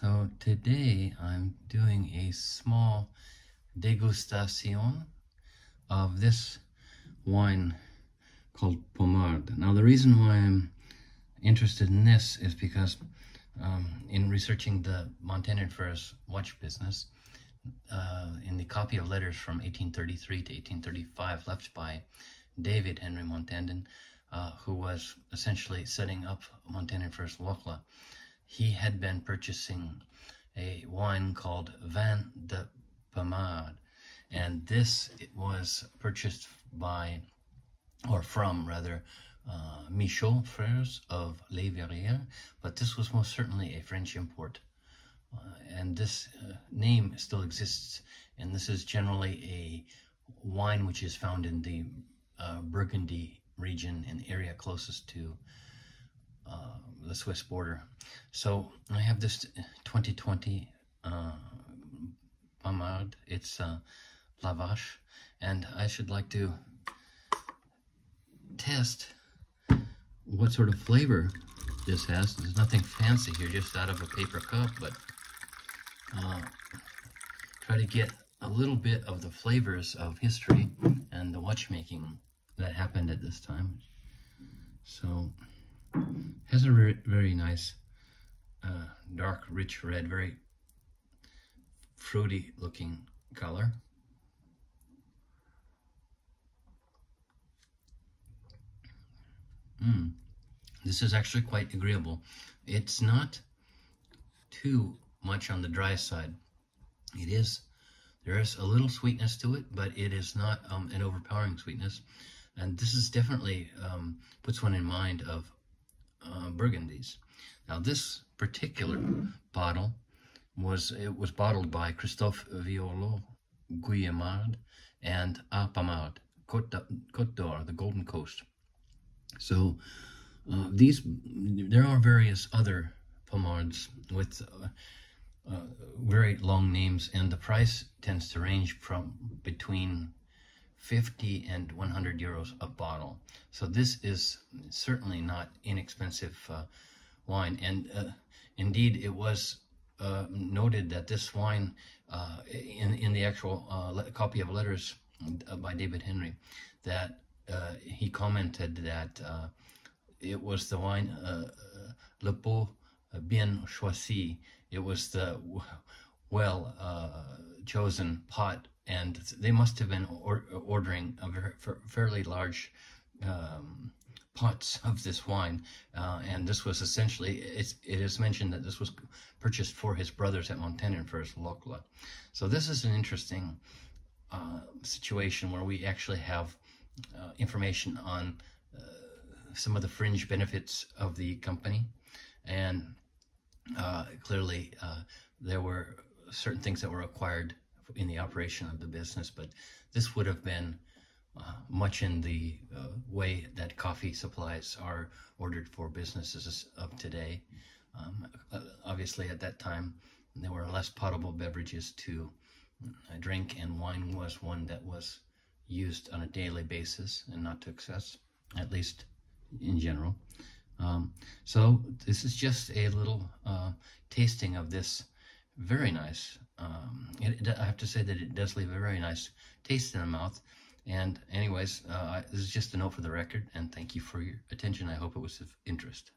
So today I'm doing a small dégustation of this wine called Pommard. Now the reason why I'm interested in this is because in researching the Montandon Frères watch business, in the copy of letters from 1833 to 1835 left by David Henry Montandon, who was essentially setting up Montandon Frères Locle, he had been purchasing a wine called Vin de Pommard, and this was purchased by, or from rather, Montandon Frères of Les Verrières, but this was most certainly a French import. And this name still exists, and this is generally a wine which is found in the Burgundy region, an area closest to the Swiss border. So I have this 2020 Pommard. It's La Vache, and I should like to test what sort of flavor this has. There's nothing fancy here, just out of a paper cup, but try to get a little bit of the flavors of history and the watchmaking that happened at this time. So has a very nice dark, rich red, very fruity looking color. This is actually quite agreeable. It's not too much on the dry side. There is a little sweetness to it, but it is not an overpowering sweetness. And this is definitely puts one in mind of Burgundies. Now this particular bottle was bottled by Christophe Violot Guillemard and A Pommard, Côte d'Or, the Golden Coast. So there are various other Pommards with very long names, and the price tends to range from between 50 and 100 euros a bottle. So this is certainly not inexpensive wine, and indeed it was noted that this wine, in the actual copy of letters by David Henry, that he commented that it was the wine le pot bien choisi. It was the well chosen pot, and they must have been ordering a fairly large pots of this wine, and this was essentially, it is mentioned that this was purchased for his brothers at Montandon Frères Locle. So this is an interesting situation where we actually have information on some of the fringe benefits of the company, and clearly there were certain things that were acquired in the operation of the business, but this would have been much in the way that coffee supplies are ordered for businesses of today. Obviously at that time there were less potable beverages to drink, and wine was one that was used on a daily basis and not to excess, at least in general. So this is just a little tasting of this very nice, I have to say that it does leave a very nice taste in the mouth. And anyways, this is just a note for the record, and thank you for your attention. I hope it was of interest.